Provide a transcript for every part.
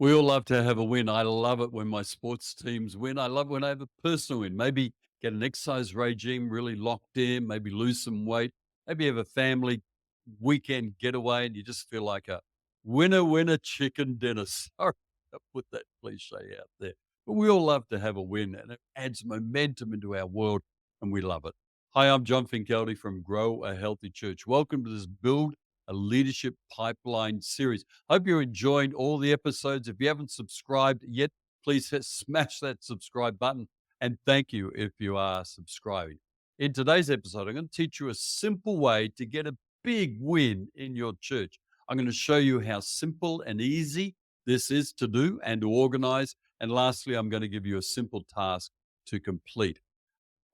We all love to have a win. I love it when my sports teams win. I love when I have a personal win. Maybe get an exercise regime really locked in, maybe lose some weight, maybe have a family weekend getaway and you just feel like a winner, winner, chicken dinner. Sorry to put that cliche out there. But we all love to have a win and it adds momentum into our world and we love it. Hi, I'm John Finkelde from Grow a Healthy Church. Welcome to this Build a Leadership Pipeline series. Hope you're enjoying all the episodes. If you haven't subscribed yet, please smash that subscribe button. And thank you if you are subscribing. In today's episode, I'm going to teach you a simple way to get a big win in your church. I'm going to show you how simple and easy this is to do and to organize. And lastly, I'm going to give you a simple task to complete.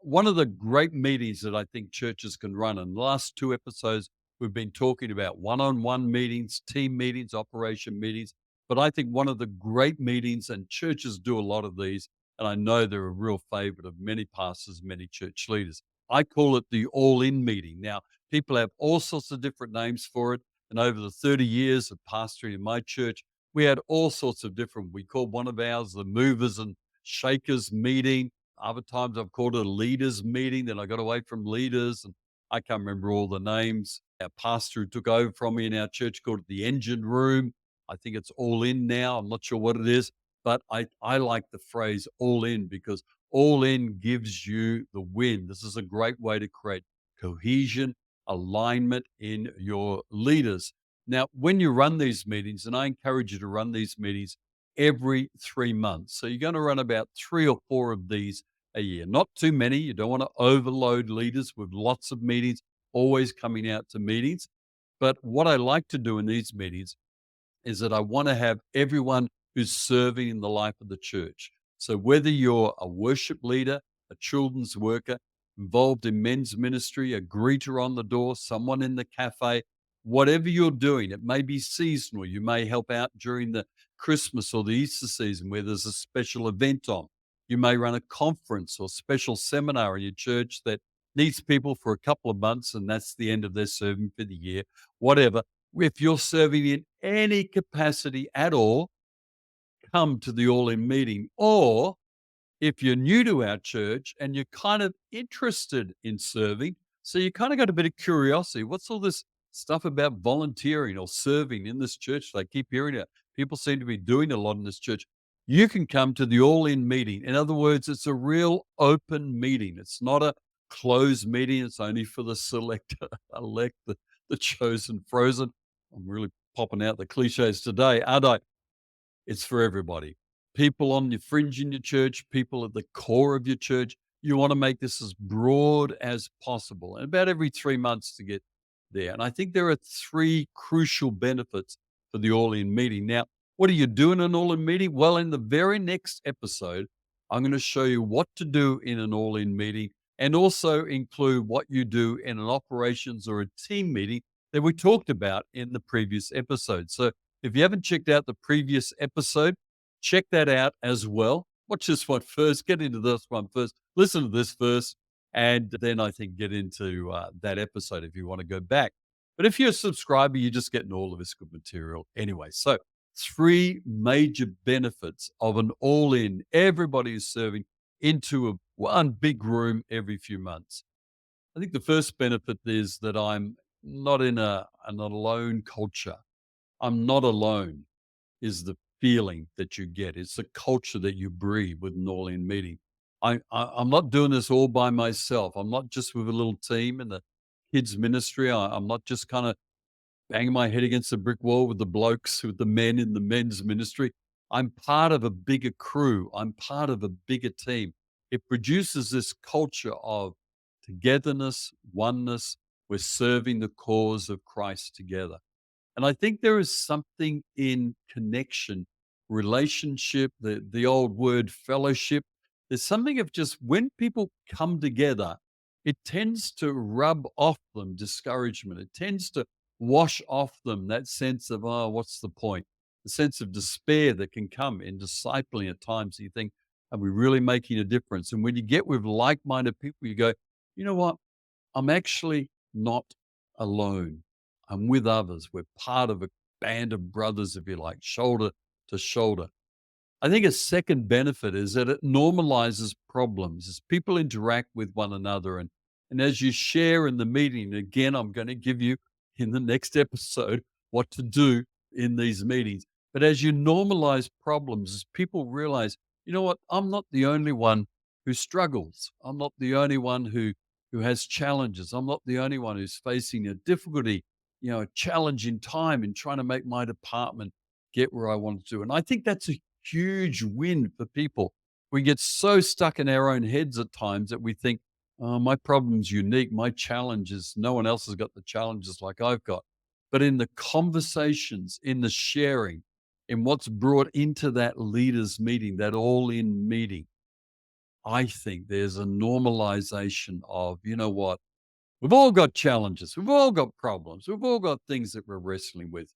One of the great meetings that I think churches can run, in the last two episodes, we've been talking about one-on-one meetings, team meetings, operation meetings. But I think one of the great meetings, and churches do a lot of these, and I know they're a real favorite of many pastors, many church leaders. I call it the all-in meeting. Now, people have all sorts of different names for it. And over the 30 years of pastoring in my church, we had all sorts of different, we called one of ours the movers and shakers meeting. Other times I've called it a leaders meeting. Then I got away from leaders and I can't remember all the names. Our pastor who took over from me in our church called it the engine room. I think it's all in now. I'm not sure what it is, but I like the phrase all in because all in gives you the win. This is a great way to create cohesion, alignment in your leaders. Now, when you run these meetings, and I encourage you to run these meetings every 3 months. So you're going to run about 3 or 4 of these a year. Not too many. You don't want to overload leaders with lots of meetings, always coming out to meetings. But what I like to do in these meetings is that I want to have everyone who's serving in the life of the church. So whether you're a worship leader, a children's worker, involved in men's ministry, a greeter on the door, someone in the cafe, whatever you're doing, it may be seasonal. You may help out during the Christmas or the Easter season where there's a special event on. You may run a conference or special seminar in your church that needs people for a couple of months and that's the end of their serving for the year, whatever. If you're serving in any capacity at all, come to the all in meeting. Or if you're new to our church and you're kind of interested in serving, so you kind of got a bit of curiosity. What's all this stuff about volunteering or serving in this church? I keep hearing it. People seem to be doing a lot in this church. You can come to the all in meeting. In other words, it's a real open meeting. It's not a closed meeting. It's only for the select, elect, the chosen, frozen. I'm really popping out the cliches today, aren't I? It's for everybody. People on your fringe in your church, people at the core of your church. You want to make this as broad as possible, and about every 3 months to get there. And I think there are three crucial benefits for the all in meeting. Now, what do you do in an all in meeting? Well, in the very next episode, I'm going to show you what to do in an all in meeting and also include what you do in an operations or a team meeting that we talked about in the previous episode. So if you haven't checked out the previous episode, check that out as well. Watch this one first, get into this one first, listen to this first, and then I think get into that episode if you want to go back. But if you're a subscriber, you're just getting all of this good material anyway. So, three major benefits of an all in, everybody is serving into one big room every few months. I think the first benefit is that I'm not in an alone culture. I'm not alone is the feeling that you get. It's the culture that you breathe with an all-in meeting. I'm not doing this all by myself. I'm not just with a little team in the kids ministry. I'm not just kind of banging my head against a brick wall with the blokes, with the men in the men's ministry. I'm part of a bigger crew. I'm part of a bigger team. It produces this culture of togetherness, oneness. We're serving the cause of Christ together. And I think there is something in connection, relationship, the old word fellowship. There's something of just when people come together, it tends to rub off them discouragement. It tends to wash off them that sense of, oh, what's the point? The sense of despair that can come in discipling at times. You think, are we really making a difference? And when you get with like minded people, you go, you know what? I'm actually not alone. I'm with others. We're part of a band of brothers, if you like, shoulder to shoulder. I think a second benefit is that it normalizes problems as people interact with one another. And as you share in the meeting, again, I'm going to give you in the next episode what to do in these meetings. But as you normalize problems, as people realize, you know what, I'm not the only one who struggles. I'm not the only one who has challenges. I'm not the only one who's facing a difficulty, a challenging time in trying to make my department get where I want to. And I think that's a huge win for people. We get so stuck in our own heads at times that we think, oh, my problem's unique. My challenge is no one else has got the challenges like I've got. But in the conversations, in the sharing, in what's brought into that leaders meeting, that all in meeting, I think there's a normalization of, you know what? We've all got challenges. We've all got problems. We've all got things that we're wrestling with.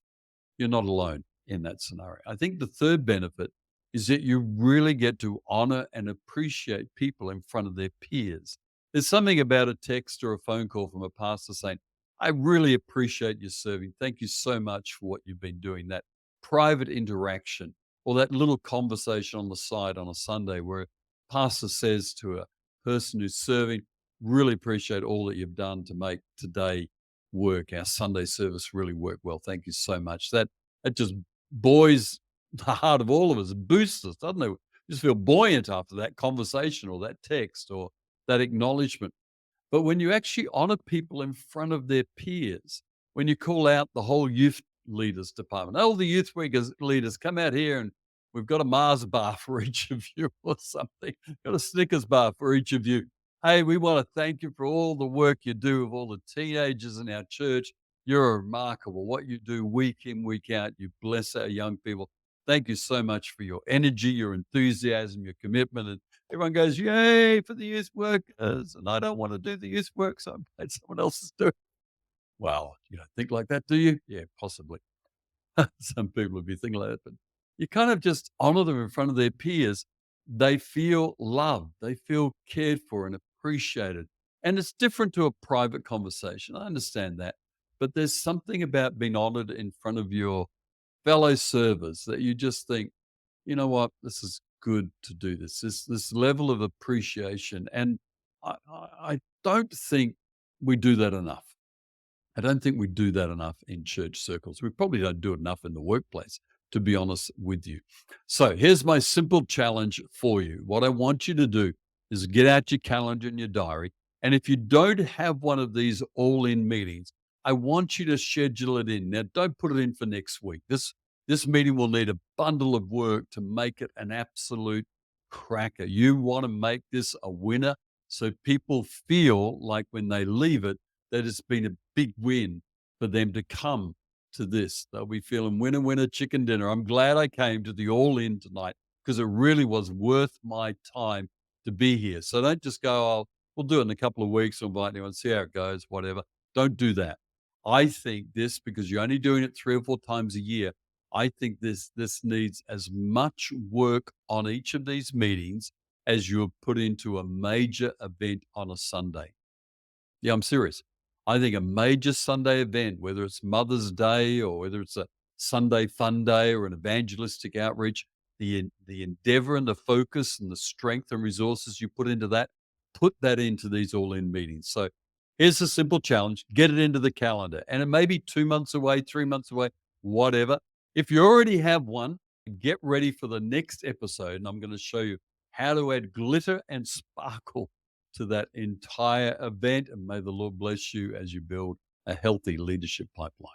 You're not alone in that scenario. I think the third benefit is that you really get to honor and appreciate people in front of their peers. There's something about a text or a phone call from a pastor saying, I really appreciate you serving. Thank you so much for what you've been doing. That private interaction or that little conversation on the side on a Sunday where a pastor says to a person who's serving, really appreciate all that you've done to make today work, our Sunday service really worked well. Thank you so much. That just buoys the heart of all of us, boosts us, doesn't it? We just feel buoyant after that conversation or that text or that acknowledgement. But when you actually honor people in front of their peers, when you call out the whole youth leaders department, all the youth leaders come out here and we've got a Mars bar for each of you or something, got a Snickers bar for each of you. Hey, we want to thank you for all the work you do with all the teenagers in our church. You're remarkable. What you do week in, week out, you bless our young people. Thank you so much for your energy, your enthusiasm, your commitment. And everyone goes, yay for the youth workers. And I don't want to do the youth work, so I'm glad someone else is doing it. Well, you don't think like that, do you? Yeah, possibly. Some people would be thinking like that, but you kind of just honor them in front of their peers. They feel loved, they feel cared for and appreciated. And it's different to a private conversation. I understand that. But there's something about being honored in front of your fellow servers that you just think, you know what, this is good to do this level of appreciation. And I don't think we do that enough. I don't think we do that enough in church circles. We probably don't do it enough in the workplace, to be honest with you. So here's my simple challenge for you. What I want you to do is get out your calendar and your diary. And if you don't have one of these all in meetings, I want you to schedule it in. Now, don't put it in for next week. This meeting will need a bundle of work to make it an absolute cracker. You want to make this a winner so people feel like when they leave it, that it's been a big win for them to come to this. They'll be feeling winner, winner, chicken dinner. I'm glad I came to the all in tonight because it really was worth my time to be here. So don't just go, oh, we'll do it in a couple of weeks. We'll invite anyone, see how it goes, whatever. Don't do that. I think this, because you're only doing it 3 or 4 times a year, I think this needs as much work on each of these meetings as you have put into a major event on a Sunday. Yeah, I'm serious. I think a major Sunday event, whether it's Mother's Day or whether it's a Sunday fun day or an evangelistic outreach, the endeavor and the focus and the strength and resources you put that into these all-in meetings. So here's a simple challenge: get it into the calendar, and it may be 2 months away, 3 months away, whatever. If you already have one, get ready for the next episode, and I'm going to show you how to add glitter and sparkle to that entire event. And may the Lord bless you as you build a healthy leadership pipeline.